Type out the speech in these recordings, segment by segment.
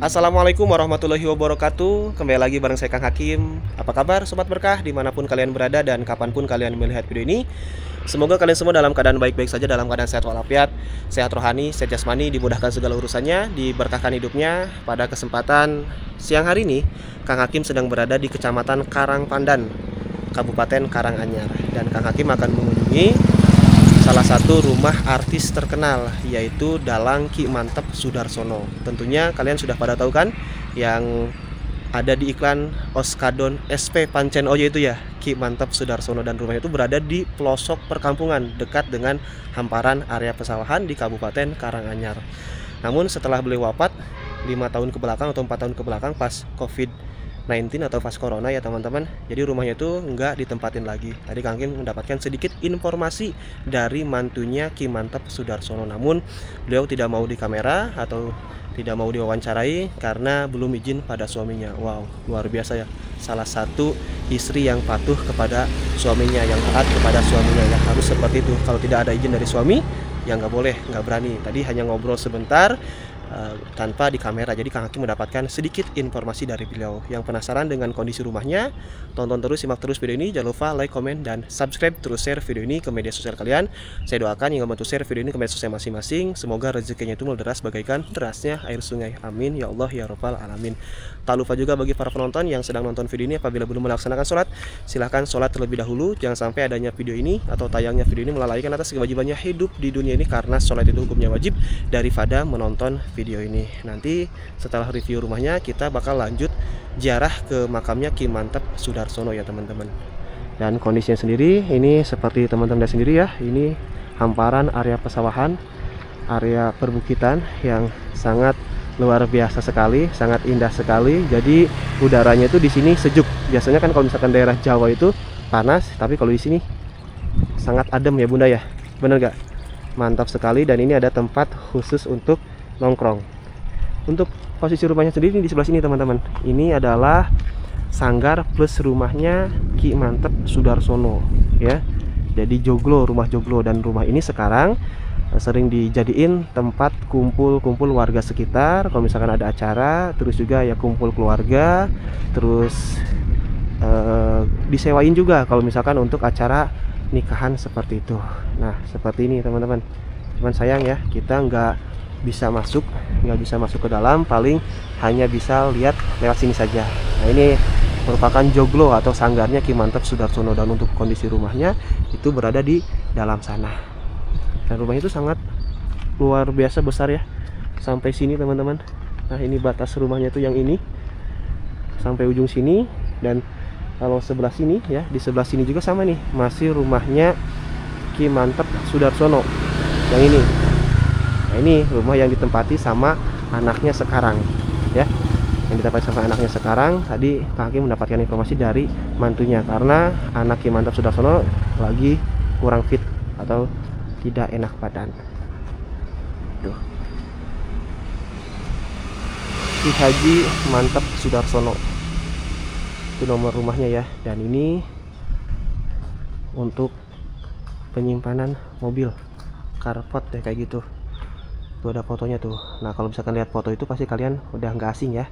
Assalamualaikum warahmatullahi wabarakatuh. Kembali lagi bareng saya Kang Hakim. Apa kabar Sobat Berkah dimanapun kalian berada dan kapanpun kalian melihat video ini. Semoga kalian semua dalam keadaan baik-baik saja, dalam keadaan sehat walafiat, sehat rohani, sehat jasmani, dimudahkan segala urusannya, diberkahkan hidupnya. Pada kesempatan siang hari ini, Kang Hakim sedang berada di Kecamatan Karangpandan, Kabupaten Karanganyar. Dan Kang Hakim akan mengunjungi salah satu rumah artis terkenal, yaitu Dalang Ki Mantep Sudarsono. Tentunya kalian sudah pada tahu kan, yang ada di iklan Oskadon SP Pancen Oye itu ya, Ki Mantep Sudarsono. Dan rumahnya itu berada di pelosok perkampungan, dekat dengan hamparan area pesawahan di Kabupaten Karanganyar. Namun setelah beliau wafat 5 tahun ke belakang atau 4 tahun ke belakang pas COVID-19 atau pas corona ya teman-teman, jadi rumahnya itu nggak ditempatin lagi. Tadi Kang Kim mendapatkan sedikit informasi dari mantunya Ki Mantep Sudarsono, namun beliau tidak mau di kamera atau tidak mau diwawancarai karena belum izin pada suaminya. Wow, luar biasa ya, salah satu istri yang patuh kepada suaminya, yang taat kepada suaminya, ya harus seperti itu. Kalau tidak ada izin dari suami ya nggak boleh, nggak berani. Tadi hanya ngobrol sebentar tanpa di kamera, jadi Kang Hakim mendapatkan sedikit informasi dari beliau. Yang penasaran dengan kondisi rumahnya, tonton terus, simak terus video ini. Jangan lupa like, komen, dan subscribe, terus share video ini ke media sosial kalian. Saya doakan yang membantu share video ini ke media sosial masing-masing, semoga rezekinya itu meleras bagaikan derasnya air sungai. Amin ya Allah ya Rabbal alamin. Tak lupa juga bagi para penonton yang sedang nonton video ini, apabila belum melaksanakan sholat, silahkan sholat terlebih dahulu. Jangan sampai adanya video ini atau tayangnya video ini melalaikan atas kewajibannya hidup di dunia ini, karena sholat itu hukumnya wajib daripada menonton video ini. Nanti setelah review rumahnya, kita bakal lanjut ziarah ke makamnya Ki Mantep Sudarsono ya teman-teman. Dan kondisinya sendiri ini seperti teman-teman lihat sendiri ya, ini hamparan area pesawahan, area perbukitan yang sangat luar biasa sekali, sangat indah sekali. Jadi udaranya itu di sini sejuk. Biasanya kan kalau misalkan daerah Jawa itu panas, tapi kalau di sini sangat adem ya Bunda ya. Bener gak? Mantap sekali. Dan ini ada tempat khusus untuk nongkrong. Untuk posisi rumahnya sendiri di sebelah sini teman-teman, ini adalah sanggar plus rumahnya Ki Mantep Sudarsono ya. Jadi joglo, rumah joglo. Dan rumah ini sekarang sering dijadiin tempat kumpul-kumpul warga sekitar. Kalau misalkan ada acara, terus juga ya kumpul keluarga, terus disewain juga kalau misalkan untuk acara nikahan seperti itu. Nah seperti ini teman-teman. Cuman sayang ya, kita nggak bisa masuk ke dalam, paling hanya bisa lihat lewat sini saja. Nah ini merupakan joglo atau sanggarnya Ki Mantep Sudarsono, dan untuk kondisi rumahnya itu berada di dalam sana. Dan rumahnya itu sangat luar biasa besar ya, sampai sini teman-teman. Nah ini batas rumahnya itu yang ini sampai ujung sini. Dan kalau sebelah sini ya, di sebelah sini juga sama nih, masih rumahnya Ki Mantep Sudarsono yang ini. Nah ini rumah yang ditempati sama anaknya sekarang ya, yang ditempati sama anaknya sekarang. Tadi Kang Hakim mendapatkan informasi dari mantunya, karena anak Ki Mantep Sudarsono lagi kurang fit atau tidak enak badan. Tuh, Ki Haji Mantep Sudarsono itu nomor rumahnya ya. Dan ini untuk penyimpanan mobil, carport ya kayak gitu. Tuh ada fotonya tuh. Nah kalau misalkan lihat foto itu pasti kalian udah nggak asing ya.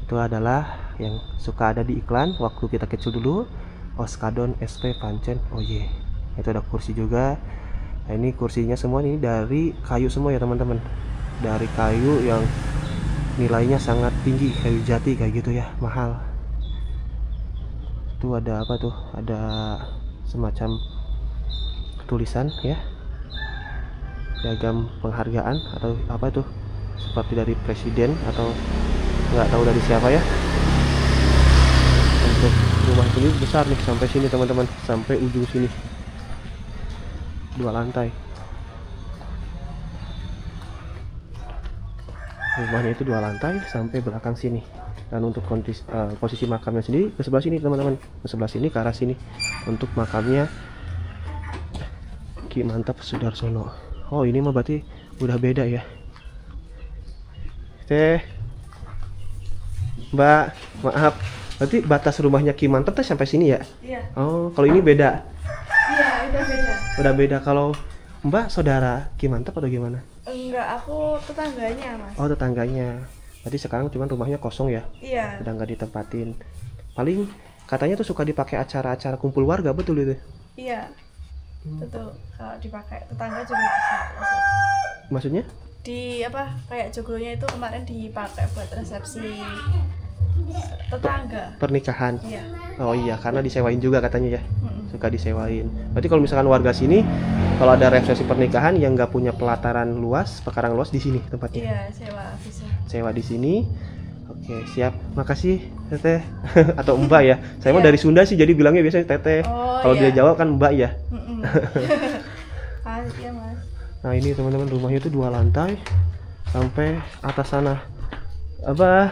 Itu adalah yang suka ada di iklan waktu kita kecil dulu, Oskadon SP Pancen Oye. Itu ada kursi juga. Nah ini kursinya semua ini dari kayu semua ya teman-teman, dari kayu yang nilainya sangat tinggi, kayu jati kayak gitu ya, mahal. Itu ada apa tuh, ada semacam tulisan ya, piagam penghargaan atau apa tuh, seperti dari presiden atau nggak tahu dari siapa ya. Untuk rumah ini besar nih, sampai sini teman-teman, sampai ujung sini, 2 lantai. Rumahnya itu 2 lantai sampai belakang sini. Dan untuk posisi makamnya sendiri ke sebelah sini teman-teman, ke sebelah sini, ke arah sini, untuk makamnya Ki Mantep Sudarsono. Oh ini mah berarti udah beda ya. Mbak, maaf, berarti batas rumahnya Ki Mantep tuh sampai sini ya? Iya. Oh kalau ini beda? Iya udah beda. Udah beda. Kalau Mbak saudara Ki Mantep atau gimana? Enggak, aku tetangganya mas. Oh tetangganya. Berarti sekarang cuman rumahnya kosong ya, Iya. udah nggak ditempatin. Paling katanya tuh suka dipakai acara-acara kumpul warga, betul itu? Iya. Betul. Kalau dipakai tetangga juga bisa. Maksudnya? Di apa? Kayak joglonya itu kemarin dipakai buat resepsi tetangga. Pernikahan. Iya. Oh iya, karena disewain juga katanya ya. Mm-mm. Suka disewain. Berarti kalau misalkan warga sini, kalau ada resepsi pernikahan yang nggak punya pelataran luas, pekarangan luas, di sini tempatnya. Iya, sewa bisa. Sewa di sini. Oke, siap. Makasih, Teteh. Atau Mbak ya. Saya mah Iya. dari Sunda sih, jadi bilangnya biasanya Teteh. Oh, Kalau iya. dia Jawa kan Mbak ya. Mm-mm. Iya, Mas. Nah ini teman-teman, rumahnya itu 2 lantai sampai atas sana. Apa?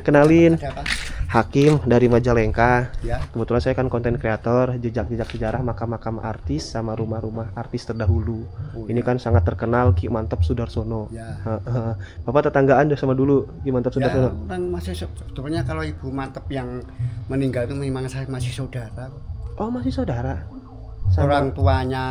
Kenalin, Ada apa? Hakim dari Majalengka. Ya. Kebetulan saya kan konten kreator, jejak-jejak sejarah makam-makam artis sama rumah-rumah artis terdahulu. Oh, Ini ya. kan sangat terkenal Ki Mantap Sudarsono. Ya. Bapak tetanggaan udah sama dulu Ki Mantap Ya, Sudarsono. orang masih sebetulnya kalau Ibu Mantep yang meninggal itu memang saya masih saudara. Oh masih saudara. Sama. Orang tuanya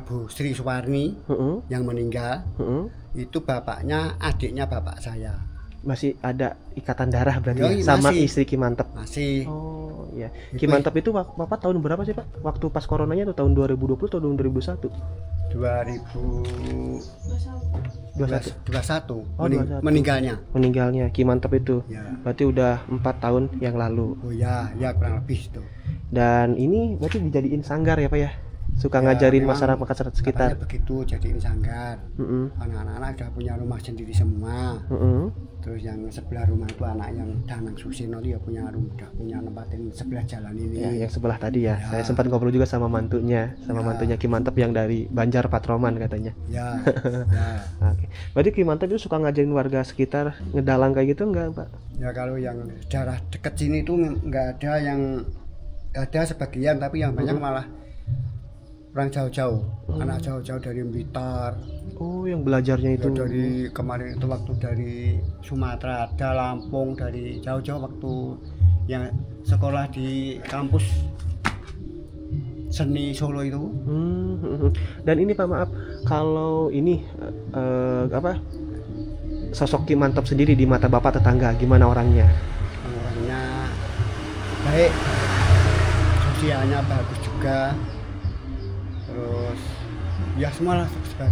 Bu Sri Suwarni Heeh, yang meninggal heeh. itu bapaknya adiknya bapak saya. Masih ada ikatan darah berarti Yoi, ya? Sama masih. istri Ki Mantap. Masih. Oh iya. Itu Ki Mantap itu Bapak tahun berapa sih Pak? Waktu pas coronanya tuh tahun 2020 atau tahun 2021? 2021 Oh, 21. meninggalnya. Meninggalnya Ki Mantap itu. Ya. Berarti udah 4 tahun yang lalu. Oh ya, ya kurang lebih itu. Dan ini berarti dijadiin sanggar ya Pak ya? Suka Ya, ngajarin memang masyarakat sekitar. katanya begitu jadiin sanggar. Heeh. Anak-anak udah punya rumah sendiri semua. Heeh. Terus yang sebelah rumah itu anak yang Danang Susino dia punya rumah, udah punya nempatin sebelah jalan ini. Ya, yang sebelah tadi ya. Ya. Saya sempat ngobrol juga sama mantunya, Ya. Ki Mantap yang dari Banjar Patroman katanya. Ya, ya. Oke. Berarti Ki Mantap itu suka ngajarin warga sekitar ngedalang kayak gitu enggak, Pak? Ya kalau yang daerah dekat sini itu nggak ada yang ada sebagian, tapi yang banyak malah orang jauh-jauh, anak jauh-jauh dari Blitar, Oh, yang belajarnya ya itu. dari kemarin itu waktu dari Sumatera, ada Lampung, dari jauh-jauh waktu yang sekolah di kampus seni Solo itu. Dan ini Pak, maaf, kalau ini apa? Sosok Ki Mantap sendiri di mata Bapak tetangga gimana orangnya? Orangnya baik, sosialnya bagus juga, terus ya semua lah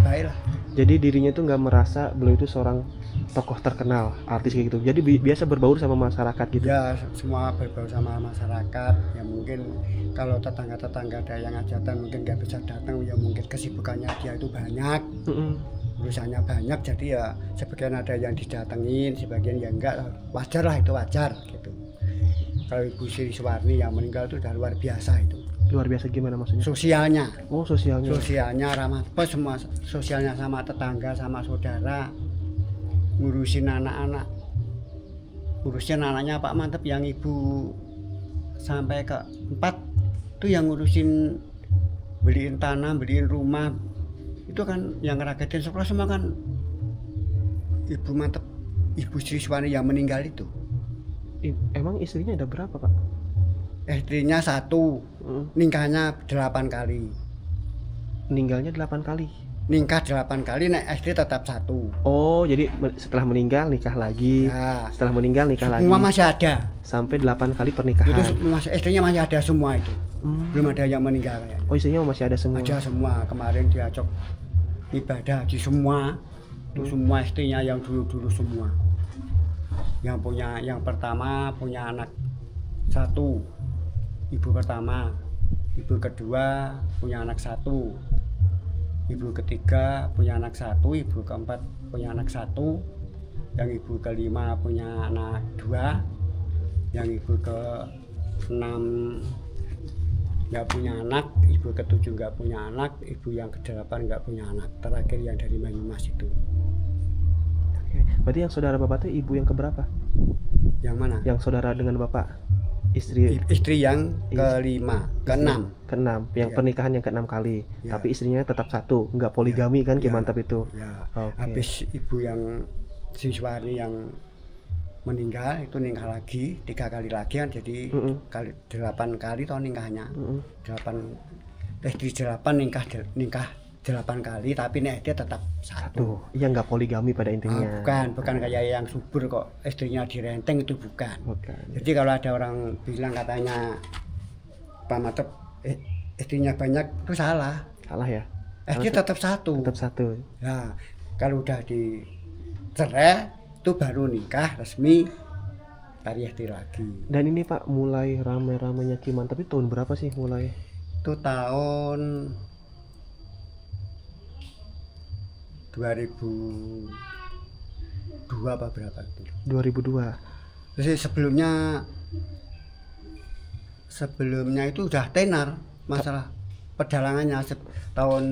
baik lah. Jadi dirinya itu nggak merasa beliau itu seorang tokoh terkenal, artis kayak gitu. Jadi biasa berbaur sama masyarakat gitu. Ya semua berbaur sama masyarakat. Ya mungkin kalau tetangga-tetangga ada yang hajatan mungkin nggak bisa datang, ya mungkin kesibukannya dia itu banyak, urusannya banyak, jadi ya sebagian ada yang didatengin, sebagian ya enggak, wajar lah, itu wajar gitu. Kalau Ibu Sri Suwarni yang meninggal itu udah luar biasa itu. Luar biasa gimana maksudnya? Sosialnya, Oh, sosialnya. sosialnya ramah, apa semua sosialnya sama tetangga, sama saudara, ngurusin anak-anak, ngurusin anaknya Pak Mantep yang ibu sampai ke 4 itu yang ngurusin, beliin tanah, beliin rumah, itu kan yang ngeragetin sekolah semua kan Ibu Mantep, Ibu Sri Suwarni yang meninggal itu. Emang istrinya ada berapa, Pak? Istrinya 1, nikahnya 8 kali. Meninggalnya 8 kali. Nikah 8 kali, naik istri tetap 1. Oh, jadi setelah meninggal nikah lagi. Ya, Setelah meninggal nikah lagi. semua masih ada. Sampai 8 kali pernikahan. Itu istrinya masih ada semua itu. Belum ada yang meninggal kayaknya. Oh, istrinya masih ada semua. Ada semua. Kemarin diajak ibadah haji semua. Itu semua istrinya yang dulu-dulu semua. Yang punya, yang pertama punya anak 1. Ibu pertama. Ibu kedua punya anak 1. Ibu ketiga punya anak 1. Ibu keempat punya anak 1. Yang ibu kelima punya anak 2. Yang ibu ke-6 nggak punya anak. Ibu ke-7 nggak punya anak. Ibu yang ke-8 nggak punya anak. Terakhir yang dari Banyumas itu. Oke. Berarti yang saudara Bapak itu ibu yang keberapa? Yang mana? Yang saudara dengan Bapak? Istri yang kelima, ke-6. Ke-6, yang Iya. pernikahan yang ke-6 kali. Iya. Tapi istrinya tetap 1, nggak poligami kan, Ki Iya. Mantap itu. Ya, Oke. habis ibu yang Sri Suwarni yang meninggal itu nikah lagi 3 kali lagi kan, jadi kali 8 kali toh nikahnya. 8 istri 8 nikah 8 kali, tapi nek dia tetap satu. Iya, nggak poligami pada intinya. Bukan kayak yang subur kok istrinya direnteng, itu bukan. Jadi kalau ada orang bilang katanya Pak Matep istrinya banyak, itu salah. Salah ya. Dia tetap satu. Tetap satu. Nah, kalau udah dicerai itu baru nikah resmi cari istri lagi. Dan ini Pak, mulai rame-ramenya Ki Mantep itu tahun berapa sih mulai? Itu tahun 2002 apa berapa itu? 2002. Terus sebelumnya itu udah tenar masalah pedalangannya tahun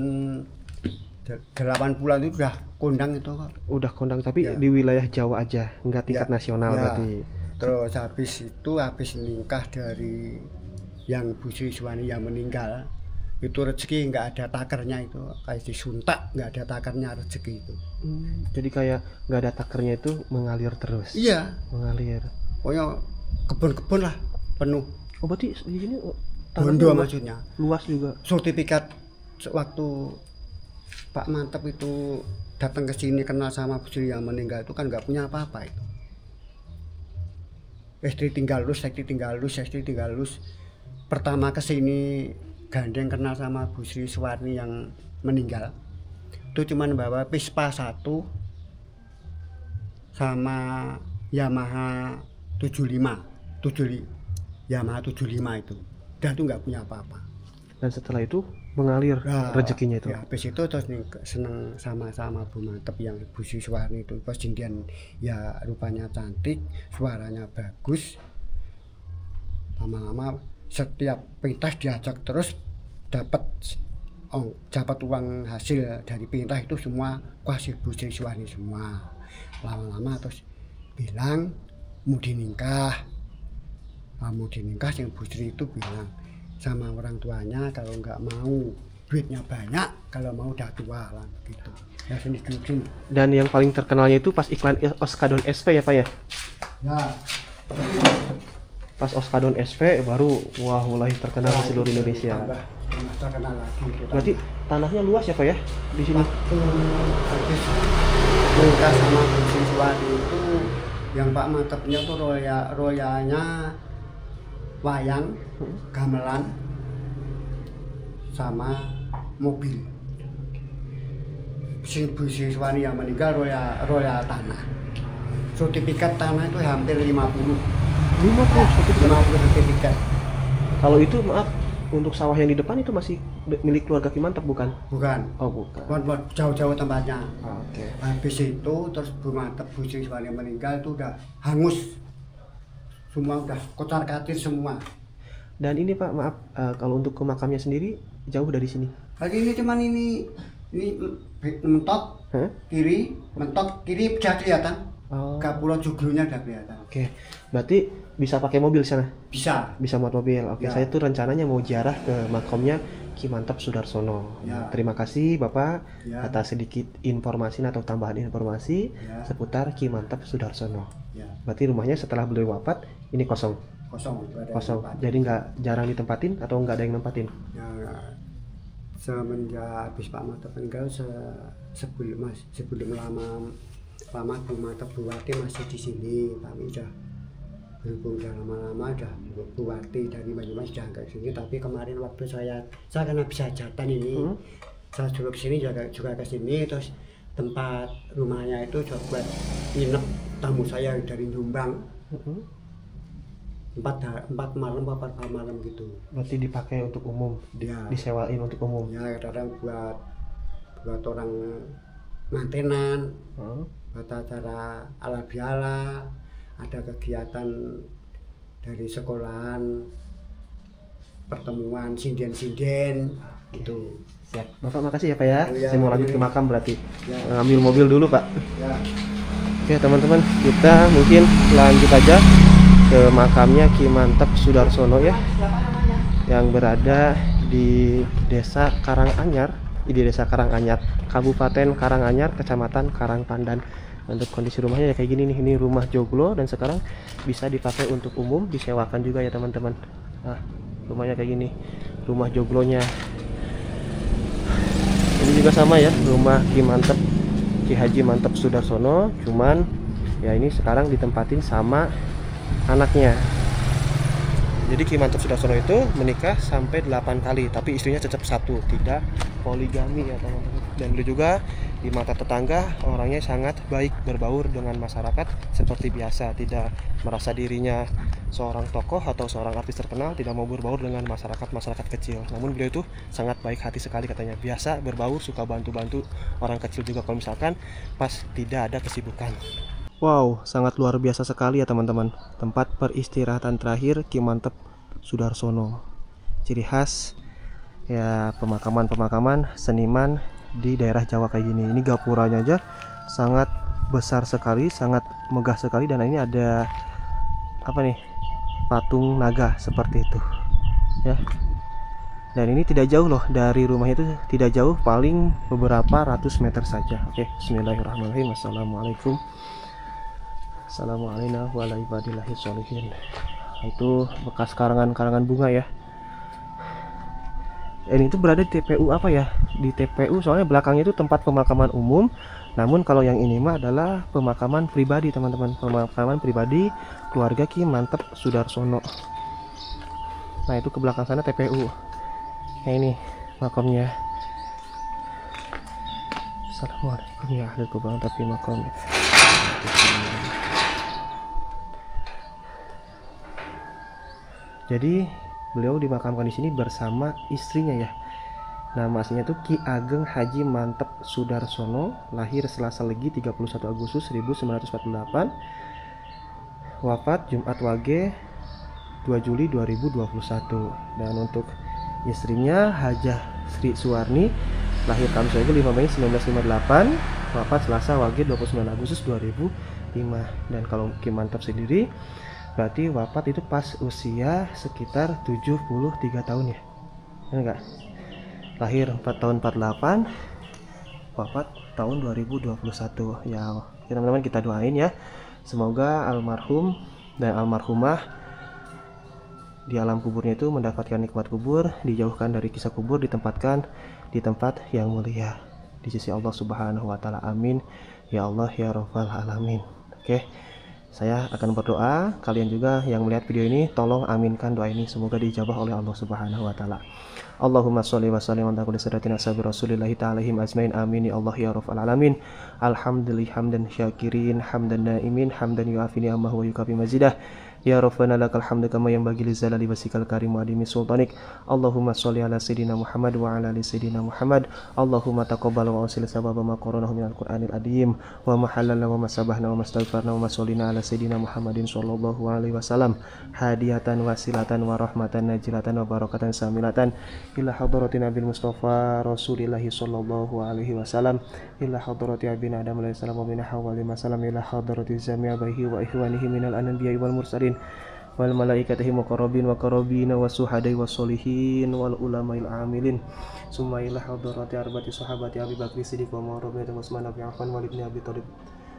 80-an itu udah kondang itu kok. Udah kondang tapi di wilayah Jawa aja, nggak tingkat nasional berarti. Terus habis nikah dari yang Bu Sri Suwani yang meninggal, itu rezeki nggak ada takernya, itu kayak disuntak nggak ada takernya rezeki itu. Jadi kayak nggak ada takernya, itu mengalir terus. Iya, mengalir. Pokoknya kebun-kebun lah penuh. Oh berarti di sini bondo maksudnya. Luas juga. Sertifikat waktu Pak Mantep itu datang ke sini kenal sama Bu Sri yang meninggal itu kan nggak punya apa-apa itu. Istri tinggal lus. Pertama ke sini gandeng kenal sama Bu Sri Suwarni yang meninggal, itu cuman bawa Vespa 1 sama Yamaha 75 itu, dan itu nggak punya apa-apa. Dan setelah itu mengalir rezekinya itu. Ya, habis itu terus seneng sama Bu Mantep yang Bu Sri Suwarni itu, pas jindian ya rupanya cantik, suaranya bagus. Lama-lama setiap pentas diajak terus dapat uang hasil dari pentas itu semua kasih Bu Sri Suwarni semua. Lama-lama terus bilang mau dinikah yang Bu Sri itu bilang sama orang tuanya kalau nggak mau duitnya banyak, kalau mau udah tua lah gitu. Ya setuju. Dan yang paling terkenalnya itu pas iklan Oskadon SP ya Pak ya? Ya. Pas Oskadon SP baru mulai terkenal di seluruh Indonesia. Terkenal lagi. Berarti tanahnya luas ya Pak ya di sini? Habis nikah sama Bu Sri Suwarni itu yang Pak Mantepnya tuh royanya wayang, gamelan, sama mobil. Bu Sri Suwarni yang meninggal roya tanah. Sertifikat tanah itu hampir 50 sertifikat. Kalau itu maaf, untuk sawah yang di depan itu masih milik keluarga Ki Mantep bukan? Bukan. Oh bukan. Buat jauh-jauh tempatnya. Oke. Habis itu terus Bu Mantep, Bu Sri Suwarni meninggal itu udah hangus. Semua udah kocar-kacir semua. Dan ini Pak maaf, kalau untuk ke makamnya sendiri jauh dari sini? Lagi ini cuman ini mentok kiri udah kelihatan. Kapula joglonya udah kelihatan. Oke. Berarti bisa pakai mobil sana? Bisa muat mobil. Oke, saya tuh rencananya mau ziarah ke makamnya Ki Mantep Sudarsono. Ya. Terima kasih Bapak atas sedikit informasi atau tambahan informasi seputar Ki Mantep Sudarsono. Berarti rumahnya setelah beliau wafat ini kosong. Jadi nggak jarang ditempatin atau nggak ada yang nempatin? Ya, semenjak habis Pak Mantep meninggal sebelum lama Bu Mantep Buwati masih di sini, tapi udah berhubung udah lama-lama udah Buwati dari Banyumas sudah ke sini. Tapi kemarin waktu saya karena bisa hajatan ini, saya juga kesini juga ke sini, terus tempat rumahnya itu juga buat nginep tamu saya dari Jombang. 4 malam gitu. Berarti dipakai untuk umum, disewain untuk umum. Ya kadang buat orang mantenan, buat acara ala biala, ada kegiatan dari sekolahan, pertemuan sinden gitu. Siap. Bapak makasih ya Pak ya. Saya mau lanjut ke makam berarti. Ngambil mobil dulu Pak. Oke teman-teman, kita mungkin lanjut aja ke makamnya Ki Mantep Sudarsono ya, yang berada di Desa Karanganyar, Kabupaten Karanganyar, Kecamatan Karangpandan. Untuk kondisi rumahnya ya kayak gini nih, ini rumah joglo dan sekarang bisa dipakai untuk umum, disewakan juga ya teman-teman. Nah, rumahnya kayak gini, rumah joglonya. Jadi Ini juga sama ya, rumah Ki Mantep, Ki Haji Mantep Sudarsono, cuman ya ini sekarang ditempatin sama anaknya. Jadi Ki Mantep Sudarsono itu menikah sampai 8 kali, tapi istrinya tetap satu, tidak poligami ya teman-teman. Dan beliau juga di mata tetangga orangnya sangat baik, berbaur dengan masyarakat seperti biasa, tidak merasa dirinya seorang tokoh atau seorang artis terkenal, tidak mau berbaur dengan masyarakat kecil. Namun beliau itu sangat baik hati sekali katanya, biasa berbaur, suka bantu-bantu orang kecil juga kalau misalkan pas tidak ada kesibukan. Wow, sangat luar biasa sekali ya teman-teman. Tempat peristirahatan terakhir Ki Mantep Sudarsono. Ciri khas ya pemakaman seniman di daerah Jawa kayak gini. Ini gapuranya aja sangat besar sekali, sangat megah sekali, dan ini ada apa nih? Patung naga seperti itu. Ya. Dan ini tidak jauh loh dari rumah itu, tidak jauh, paling beberapa ratus meter saja. Oke, bismillahirrahmanirrahim. Assalamualaikum. Assalamualaikum warahmatullahi wabarakatuh. Itu bekas karangan bunga ya. Ini itu berada di TPU apa ya? Di TPU, soalnya belakangnya itu tempat pemakaman umum. Namun kalau yang ini mah adalah pemakaman pribadi teman-teman, pemakaman pribadi keluarga Ki Mantep Sudarsono. Nah itu ke belakang sana TPU. Nah ini makamnya. Assalamualaikum ya ahli kubang tapi makamnya. Jadi beliau dimakamkan di sini bersama istrinya ya. Nama aslinya itu Ki Ageng Haji Mantep Sudarsono, lahir Selasa Legi 31 Agustus 1948. Wafat Jumat Wage 2 Juli 2021. Dan untuk istrinya Hajah Sri Suwarni, lahir Kamis Wage 5 Mei 1958, wafat Selasa Wage 29 Agustus 2005. Dan kalau Ki Mantep sendiri berarti wafat itu pas usia sekitar 73 tahun ya. Enggak? Lahir 4 tahun 48, wafat tahun 2021. Ya, teman-teman kita doain ya. Semoga almarhum dan almarhumah di alam kuburnya itu mendapatkan nikmat kubur, dijauhkan dari kisah kubur, ditempatkan di tempat yang mulia di sisi Allah Subhanahu wa taala. Amin. Ya Allah ya Rabbal alamin. Oke. Saya akan berdoa, kalian juga yang melihat video ini tolong aminkan doa ini, semoga dijabah oleh Allah Subhanahu wa taala. Allahumma sholli wa sallim ala kulli siratin ashabi rasulillahi ta'alaihim ajmain, amin ya Allah ya rabbal alamin. Alhamdulillah hamdan syakirin hamdan naimin hamdan yu'afini amma wa yukafi mazidah. Ya Rabbana lakal hamdu kama yanbaghi lijalali wasikal karim wa adimi sultanik. Allahumma sholli ala sayyidina Muhammad wa ala ali sayyidina Muhammad. Allahumma taqabbal wa usil sababa ma qaranahu minal Qur'anil adim wa ma halalla wa ma sabahna wa mastaghfarna wa ma sholina ala sayyidina Muhammadin sallallahu alaihi wasallam hadiyatan wasilatan wa rahmatan najilatan wa barakatan samilatan ila hadratin nabil mustafa rasulillahi sallallahu alaihi wasallam ila hadrati abina adam alaihi salam wa min hawali masalam ila hadrati jami'a bahi wa ihwanihi minal anbiya'i wal mursalin wal malaikatihi muqarrabin wa qarabina wa suhadai wa solihin wal ulama'il amilin summa ila hadrati arba'ati sahabati Abi Bakri Siddiq wa Umar bin Utsman wa Affan wa ibn Abi Thalib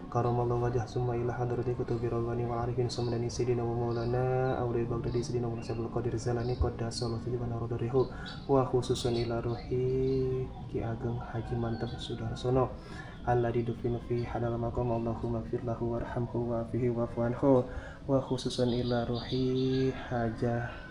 karamallahu wajhah summa ila hadrati kutubi rabbani wa arifin samdani sidina wa maulana awli baghdadi sidina wa nasabul qadir zalani qaddasallahu fi wa rodarihu wa khususan ila ruhi Ki Ageng Haji Mantep Sudarsono alladzi dufinu fi hadal maqam Allahumma ighfir lahu warhamhu wa'afihi wa'fu anhu wa khususan ila ruhi Hajah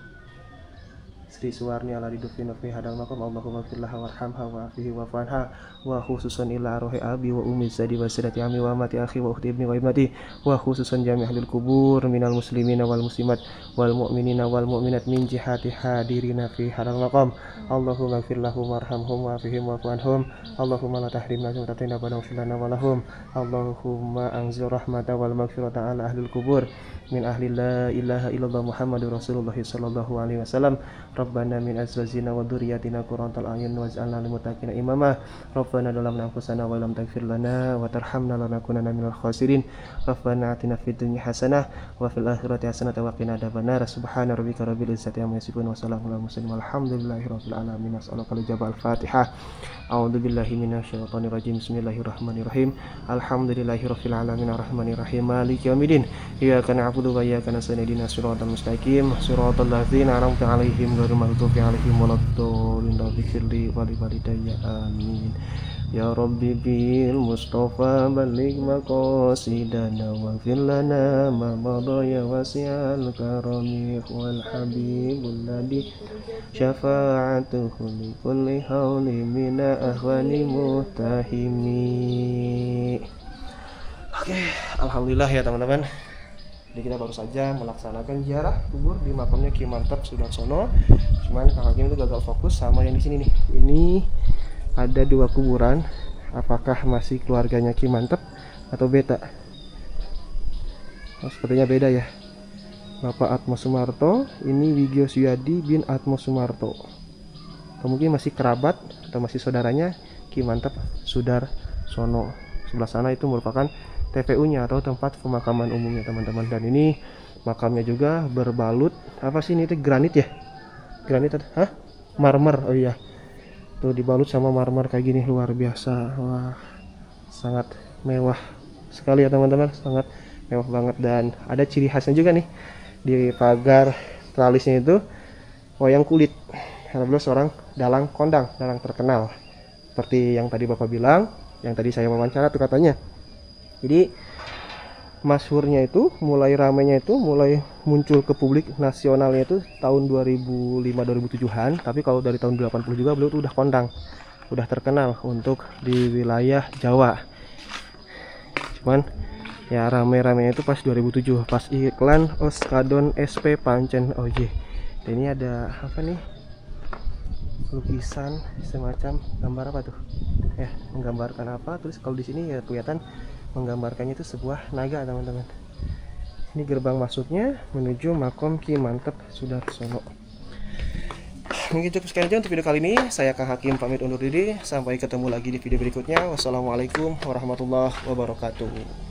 Sri Suwarni alladzi dufinu fi hadal maqam Allahumma ighfir lahu warhamha wa'afihi wa'fu anha wa khususan ila ruhi abi wa ummi zadi wa sirati ami wa mati akhi wa ukhti ibni wa ibnati wa khususan jami' ahlil kubur minal muslimina wal muslimat wal mu'minina wal mu'minat min jihati hadirina fi hadal maqam Allahumma ighfir lahum warhamhum wa'afihim wa'fu anhum Allahumma la tahrimna jumratina wa lana wa lahum Allahumma anzil rahmata wal maghfirata ala ahlil kubur min ahli la ilaha illallah Muhammadur Rasulullah sallallahu alaihi wasallam Rabbana min azwajina wa dzurriyyatina qurratal a'yun waj'alna lil muttaqina imama Rabbana zalamna anfusana wa lam taghfir lana wa tarhamna lanakunanna minal khasirin Rabbana atina fid dunya hasanah wa fil akhirati hasanah wa qina adzabannar subhana rabbika rabbil izzati amma yasifun wa salamun alal mursalin walhamdulillahi rabbil alamin as'aluka al-ijabah al-fatihah a'udzu billahi minasyaitonir rajim bismillahirrahmanirrahim alhamdulillahi rabbil alamin arrahmanir rahim maliki yaumiddin iyyaka na'budu wa iyyaka nasta'in ihdinas siratal mustaqim siratal ladzina an'amta 'alaihim ghairil maghdubi 'alaihim waladdallin rabbi firli wa li walidayya amin. Ya Rabbi bil Mustafa balik maqasidana wa fir lana ma madha ya wasi'al karami wal habibul ladhi syafa'atuhu li kulli hawli mina ahwani muhtahimi. Oke, alhamdulillah ya teman-teman. Jadi kita baru saja melaksanakan ziarah kubur di makamnya Ki Mantep Sudarsono. Cuman Kang Hakim itu gagal fokus sama yang di sini nih. Ini ada 2 kuburan. Apakah masih keluarganya Ki Mantep atau beta? Oh, sepertinya beda ya. Bapak Atmo Sumarto, ini Wigio Suyadi bin Atmo Sumarto. Atau mungkin masih kerabat atau masih saudaranya Ki Mantep Sudarsono. Sebelah sana itu merupakan TPU-nya atau tempat pemakaman umumnya teman-teman. Dan ini makamnya juga berbalut apa sih ini, itu granit ya? Granit hah? Marmer. Oh iya. Tuh dibalut sama marmer kayak gini, luar biasa. Wah, sangat mewah sekali ya teman-teman, sangat mewah banget. Dan ada ciri khasnya juga nih di pagar tralisnya itu, wayang kulit. Karena beliau seorang dalang kondang, dalang terkenal. Seperti yang tadi Bapak bilang, yang tadi saya wawancara tuh katanya. Jadi masyhurnya itu, mulai ramainya itu, mulai muncul ke publik nasionalnya itu tahun 2005-2007-an. Tapi kalau dari tahun 80 juga beliau tuh udah kondang, udah terkenal untuk di wilayah Jawa. Cuman ya rame-ramenya itu pas 2007, pas iklan Oskadon SP Pancen OJ. Dan ini ada apa nih, lukisan semacam gambar apa tuh ya, menggambarkan apa. Terus kalau di sini ya kelihatan menggambarkannya itu sebuah naga teman-teman. Ini gerbang masuknya menuju makom Ki Mantep Sudarsono. Mungkin cukup sekian aja untuk video kali ini. Saya Kang Hakim pamit undur diri. Sampai ketemu lagi di video berikutnya. Wassalamualaikum warahmatullahi wabarakatuh.